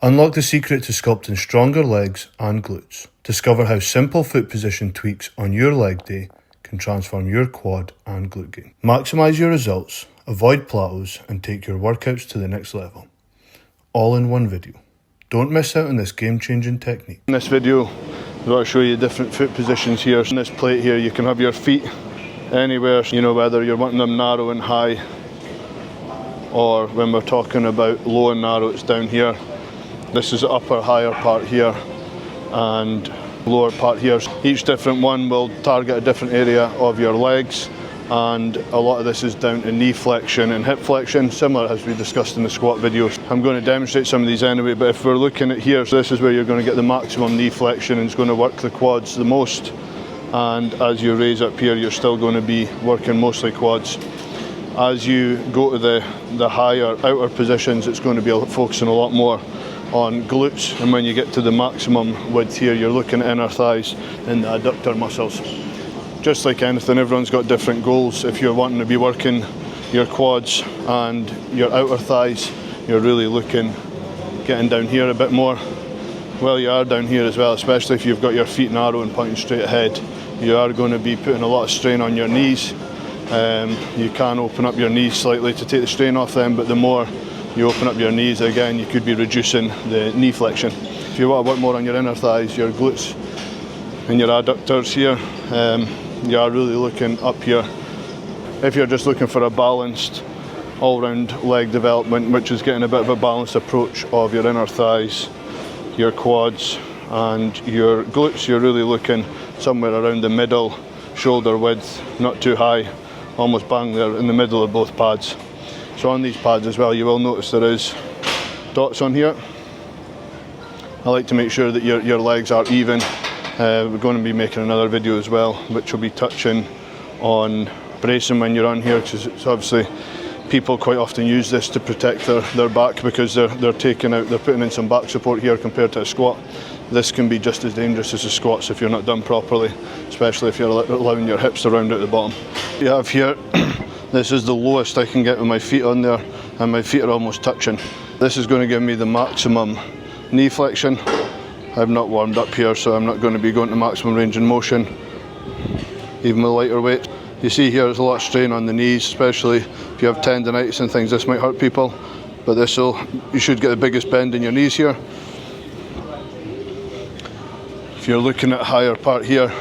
Unlock the secret to sculpting stronger legs and glutes. Discover how simple foot position tweaks on your leg day can transform your quad and glute gain. Maximize your results, avoid plateaus, and take your workouts to the next level. All in one video. Don't miss out on this game-changing technique. In this video, I'm going to show you different foot positions here. On this plate here, you can have your feet anywhere, whether you're wanting them narrow and high, or when we're talking about low and narrow, it's down here. This is the upper higher part here and lower part here. Each different one will target a different area of your legs, and a lot of this is down to knee flexion and hip flexion, similar as we discussed in the squat videos. I'm going to demonstrate some of these anyway, but if we're looking at here, so this is where you're going to get the maximum knee flexion and it's going to work the quads the most. And as you raise up here, you're still going to be working mostly quads. As you go to the higher outer positions, it's going to be focusing a lot more on glutes, and when you get to the maximum width here, you're looking at inner thighs and the adductor muscles. Just like anything, everyone's got different goals. If you're wanting to be working your quads and your outer thighs, you're really getting down here a bit more. Well, you are down here as well, especially if you've got your feet narrow and pointing straight ahead. You are going to be putting a lot of strain on your knees. You can open up your knees slightly to take the strain off them, but the more you open up your knees, again, you could be reducing the knee flexion. If you want to work more on your inner thighs, your glutes and your adductors here, you are really looking up here. If you're just looking for a balanced all-round leg development, which is getting a bit of a balanced approach of your inner thighs, your quads and your glutes, you're really looking somewhere around the middle shoulder width, not too high, almost bang there in the middle of both pads. So on these pads as well, you will notice there is dots on here. I like to make sure that your legs are even. We're going to be making another video as well, which will be touching on bracing when you're on here, because it's obviously people quite often use this to protect their back, because they're putting in some back support here compared to a squat. This can be just as dangerous as a squats if you're not done properly, especially if you're allowing your hips to round out the bottom. You have here, this is the lowest I can get with my feet on there, and my feet are almost touching. This is going to give me the maximum knee flexion. I've not warmed up here, so I'm not going to be going to maximum range in motion, even with lighter weight. You see here there's a lot of strain on the knees, especially if you have tendonitis and things. This might hurt people, but you should get the biggest bend in your knees here. If you're looking at higher part here,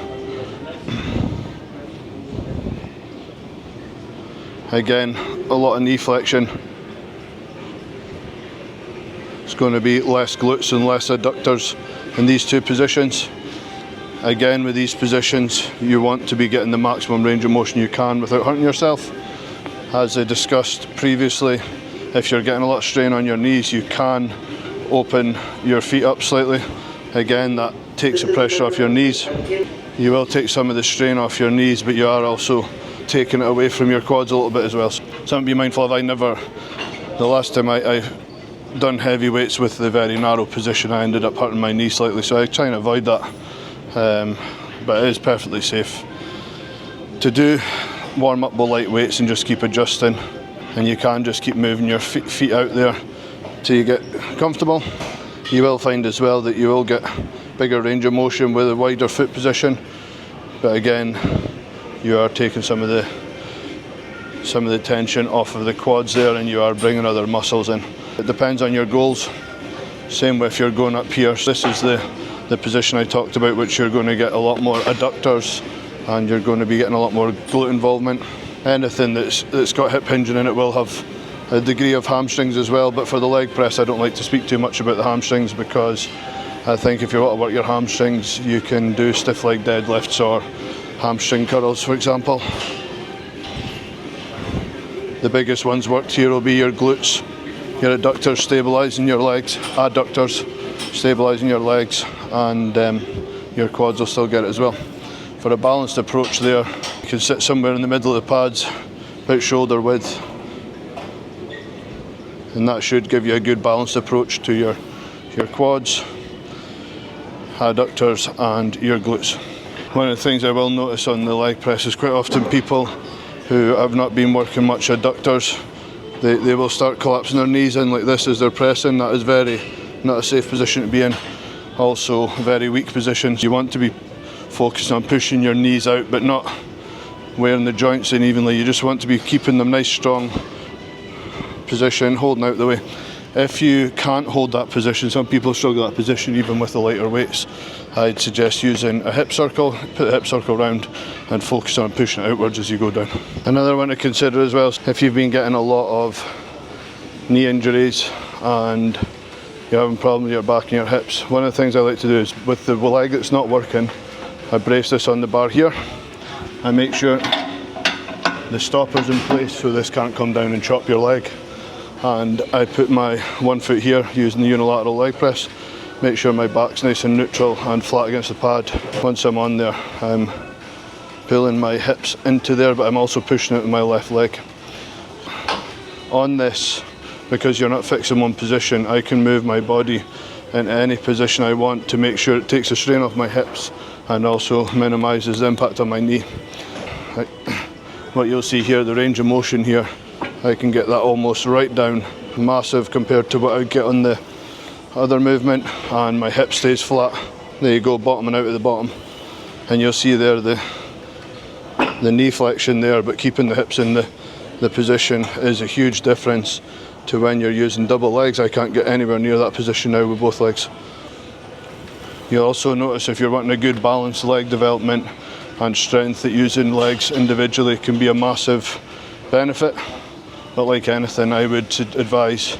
again, a lot of knee flexion. It's going to be less glutes and less adductors in these two positions. Again, with these positions, you want to be getting the maximum range of motion you can without hurting yourself. As I discussed previously, if you're getting a lot of strain on your knees, you can open your feet up slightly. Again, that takes the pressure off your knees. You will take some of the strain off your knees, but you are also taking it away from your quads a little bit as well. Something to be mindful of. The last time I done heavy weights with the very narrow position, I ended up hurting my knee slightly, so I try and avoid that. But it is perfectly safe to do. Warm up with light weights and just keep adjusting, and you can just keep moving your feet out there till you get comfortable. You will find as well that you will get bigger range of motion with a wider foot position, but again, you are taking some of the tension off of the quads there, and you are bringing other muscles in. It depends on your goals. Same with if you're going up here. This is the position I talked about, which you're going to get a lot more adductors and you're going to be getting a lot more glute involvement. Anything that's got hip hinging in it will have a degree of hamstrings as well, but for the leg press I don't like to speak too much about the hamstrings, because I think if you want to work your hamstrings, you can do stiff leg deadlifts or hamstring curls, for example. The biggest ones worked here will be your glutes, your adductors stabilising your legs, adductors stabilising your legs, and your quads will still get it as well. For a balanced approach there, you can sit somewhere in the middle of the pads, about shoulder width, and that should give you a good balanced approach to your quads, adductors and your glutes. One of the things I will notice on the leg press is quite often people who have not been working much adductors, they will start collapsing their knees in like this as they're pressing. That is very, not a safe position to be in. Also very weak positions. You want to be focusing on pushing your knees out but not wearing the joints in evenly. You just want to be keeping them nice strong position, holding out the way. If you can't hold that position, some people struggle with that position even with the lighter weights, I'd suggest using a hip circle. Put the hip circle around and focus on pushing it outwards as you go down. Another one to consider as well is if you've been getting a lot of knee injuries and you're having problems with your back and your hips, one of the things I like to do is with the leg that's not working, I brace this on the bar here. I make sure the stopper's in place so this can't come down and chop your leg. And I put my one foot here using the unilateral leg press. Make sure my back's nice and neutral and flat against the pad. Once I'm on there, I'm pulling my hips into there, but I'm also pushing it with my left leg. On this, because you're not fixed in one position, I can move my body in any position I want to make sure it takes the strain off my hips and also minimises the impact on my knee. What you'll see here, the range of motion here, I can get that almost right down, massive compared to what I would get on the other movement, and my hip stays flat. There you go, bottoming out at the bottom. And you'll see there the knee flexion there, but keeping the hips in the position is a huge difference to when you're using double legs. I can't get anywhere near that position now with both legs. You'll also notice if you're wanting a good balanced leg development and strength, that using legs individually can be a massive benefit. But like anything, I would advise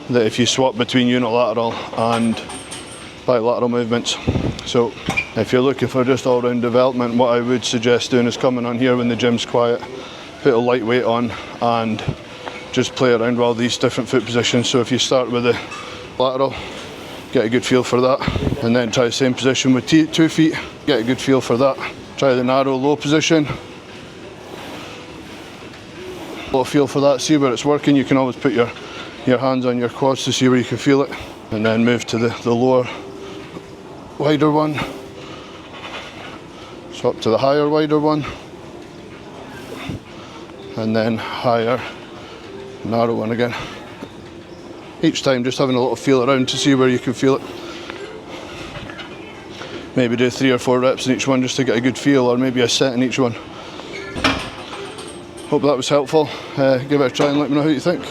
that if you swap between unilateral and bilateral movements. So if you're looking for just all-round development, what I would suggest doing is coming on here when the gym's quiet, put a light weight on and just play around with all these different foot positions. So if you start with the lateral, get a good feel for that, and then try the same position with 2 feet, get a good feel for that. Try the narrow low position, a little feel for that, see where it's working. You can always put your hands on your quads to see where you can feel it, and then move to the lower wider one, swap to the higher wider one, and then higher narrow one again. Each time just having a little feel around to see where you can feel it. Maybe do 3 or 4 reps in each one just to get a good feel, or maybe a set in each one. Hope that was helpful. Give it a try and let me know how you think.